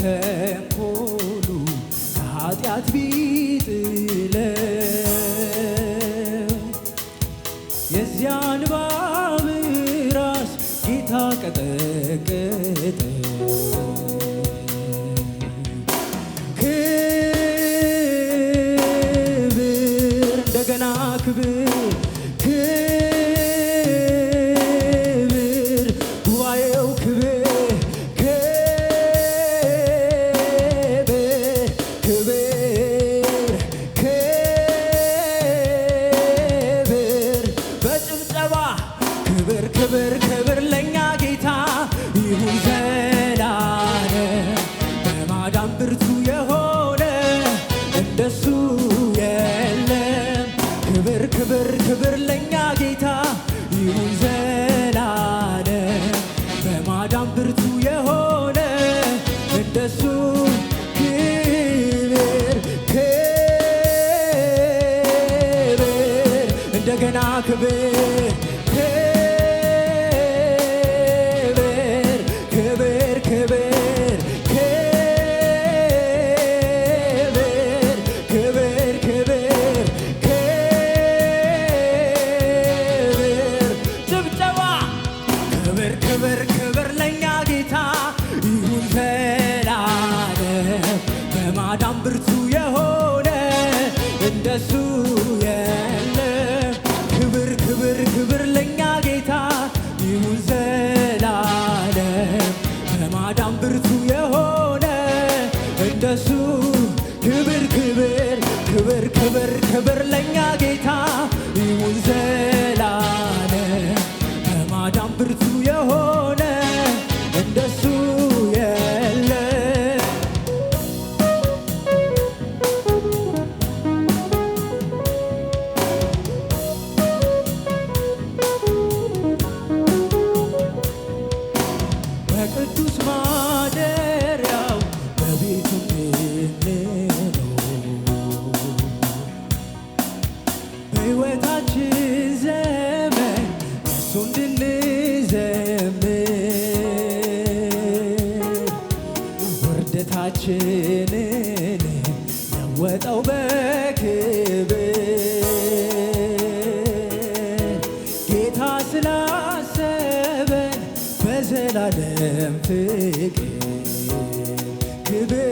ከተንኮሉ ከኃጢአት ቢጥለው የዚያን እባብ ራስ ጌታ ቀጠቀጠ። ክብር እንደገና ክብር ክብር ክብር ለኛ ጌታ ይሁን ዘላለም። በማዳን ብርቱ የሆነ እንደሱ የለም። ክብር ክብር ክብር ለኛ ጌታ ይሁን ዘላለም። በማዳን ብርቱ የሆነ እንደሱ ክብር ክብር እንደገና ክብር ክብር ክብር ለኛ ጌታ ይሁን ዘላለም። በማዳን ብርቱ የሆነ እንደሱ የለም። ክብር ክብር ክብር ለኛ ጌታ ይሁን ዘላለም። በማዳን ብርቱ የሆነ እንደሱ ክብር ክብር ክብር ክብር ክብር ለኛ ጌታ ይሁን ዘላለም። በማዳን ብርቱ የሆነ እንደሱ የለም። በቅዱስ ማደሪያው በቤቱ እንድንኖር በሕይወታችን ዘመን እሱ እንድንዘምር ውርደታችንን ለወጠው በክብር ጌታ ስላሰበን በዘላለም ፍቅር ክብር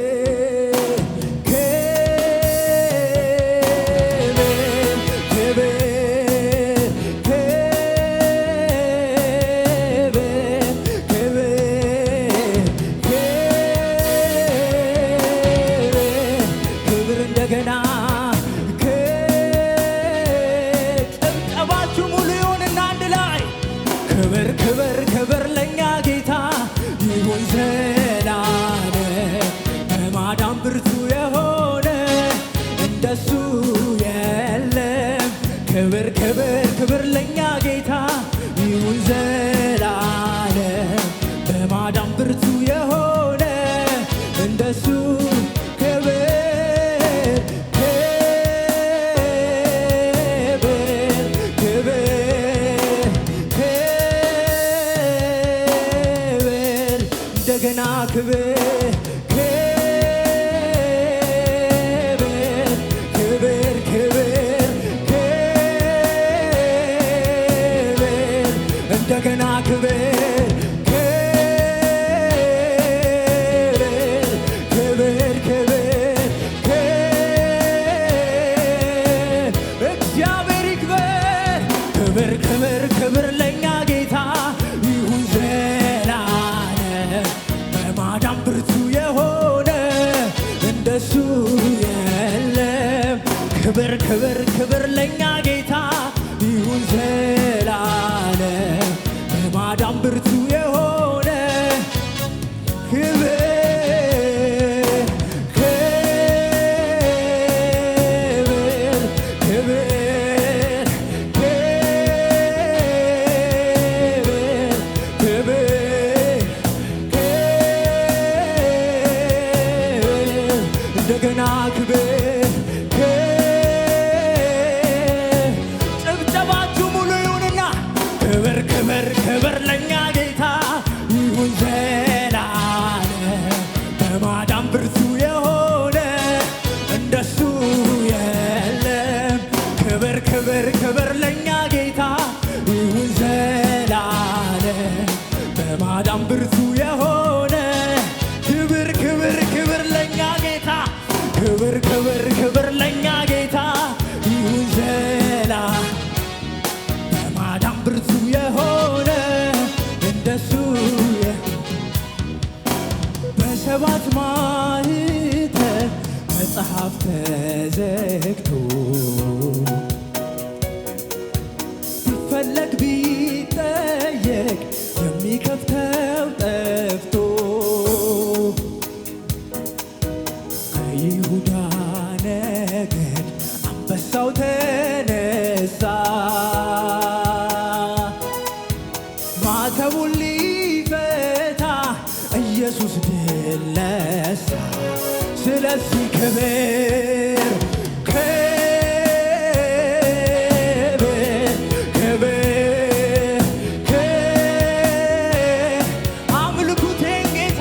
ክብር ክብር ክብር ለኛ ጌታ ይሁን ዘላለም። በማዳን ብርቱ የሆነ እንደሱ የለም። ክብር ክብር ክብር ለኛ ጌታ ይሁን ዘላለም። በማዳን ብርቱ የሆነ እንደሱ እንደገና ክብር ክብር ክብር ክብር እንደገና ክብር ክብር ክብር እግዚአብሔር ይክበር። ክብር ክብር ክብር ለኛ ጌታ ይሁን ዘላለም። በማዳን ብርቱ የሆነ እንደሱ የለም። ክብር ክብር ክብር ለኛ ጌታ ይሁን ዘላለም። በማዳን ብርቱ የሆነ ክብር እንደገና ክብር ጭብጨባችሁ ሙሉ ይሁንና ክብር ክብር ክብር ለኛ ጌታ ይሁን ዘላለም። ክብር ክብር ክብር ለኛ ጌታ ይሁን ዘላለም በማዳን ብርቱ የሆነ እንደሱ በሰባት ማኅተም መጽሐፍ ተዘግቶ ቢፈለግ ቢጠየቅ የሚከፍተው ጠፍቶ ከይሁዳ ነገድ አንበሳው ተነሳ ማተቡን ሊፈታ ኢየሱስ ድል ነሣ። ስለዚህ ክብር አምልኩቴን ጌታ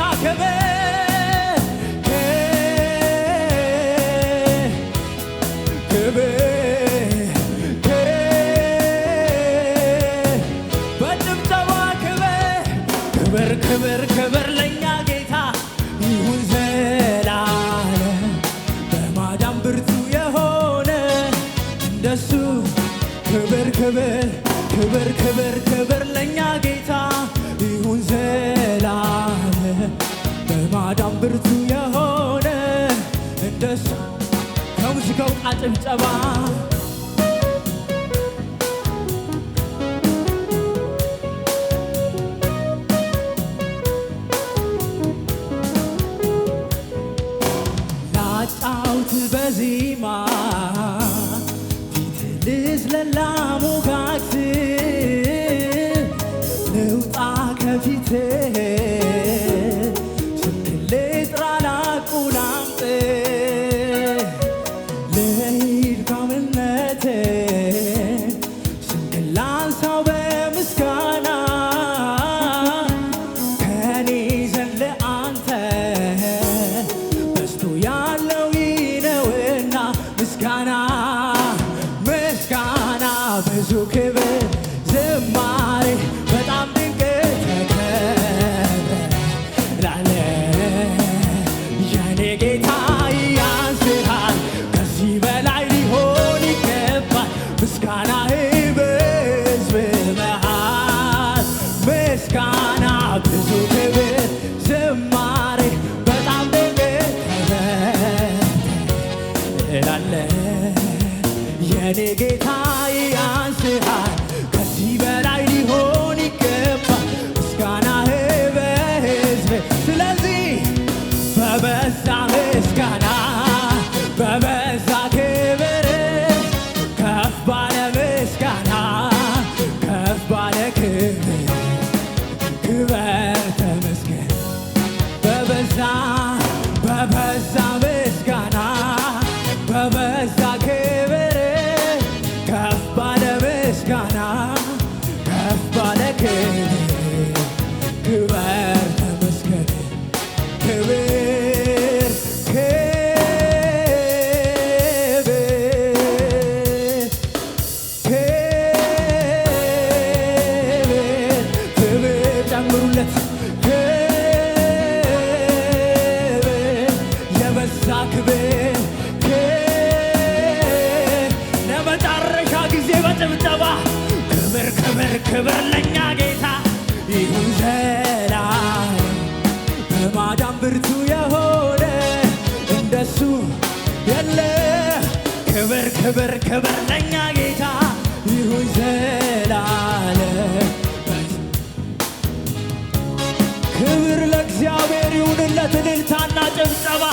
በጭብጨባ ክብር ክብር ክብር ለኛ ጌታ ይሁን ዘላለም በማዳን ብርቱ የሆነ እንደሱ ክብር ክብር ክብር ክብር ክብር ለኛ ጌታ ይሁን ዘላለም በማዳን ብርቱ የሆነ እንደሱ ከሙዚቃው ጭብጨባ ላጫውት በዜማ ፊት ልዝለል ላሞጋግስ ልውጣ ከፊት ስምህን ልጥራ ላቁላምጥ ልሂድ ካምነትህ ስምህን ላንሳው በምስጋና ከኔ ዘንድ ለአንተ በዝቶ ያለው ይህ ነውና ምስጋና ምስጋና ብዙ ክብር ዝማሬ በጣም ድንቅ ተከብረ ላለ የኔ ጌታ ያንስሃል ከዚህ በላይ ሊሆን ይገባል ምስጋናህ በሕዝብ መሃል ምስጋና ብዙ ክብር ዝማሬ በጣም ድንቅ ላለ የኔ ጌታ ያንስሃል ከዚህ በላይ ሊሆን ይገባል ምስጋናህ በሕዝብ ስለዚህ በበዛ ምስጋና በበዛ ክብር ከፍ ባለ ምስጋና ከፍ ባለ ክብር ክበር ተመስገን በበዛ ምስጋና በበዛ ክብር ከፍ ባለ ምስጋና ከፍ ባለ ክብር ክበር ተመስገን ክብር ክብር ጨምሩለት የበዛ ክብር ለመጨረሻ ጊዜ በጭብጨባ ክብር ክብር ክብር ለኛ ጌታ ይሁን ዘላለም በማዳን ብርቱ የሆነ እንደሱ የለ ክብር ክብር ክብር ለኛ ጌታ ይሁን ዘላለም ክብር ለእግዚአብሔር ይሁንለት እልልታና ጭብጨባ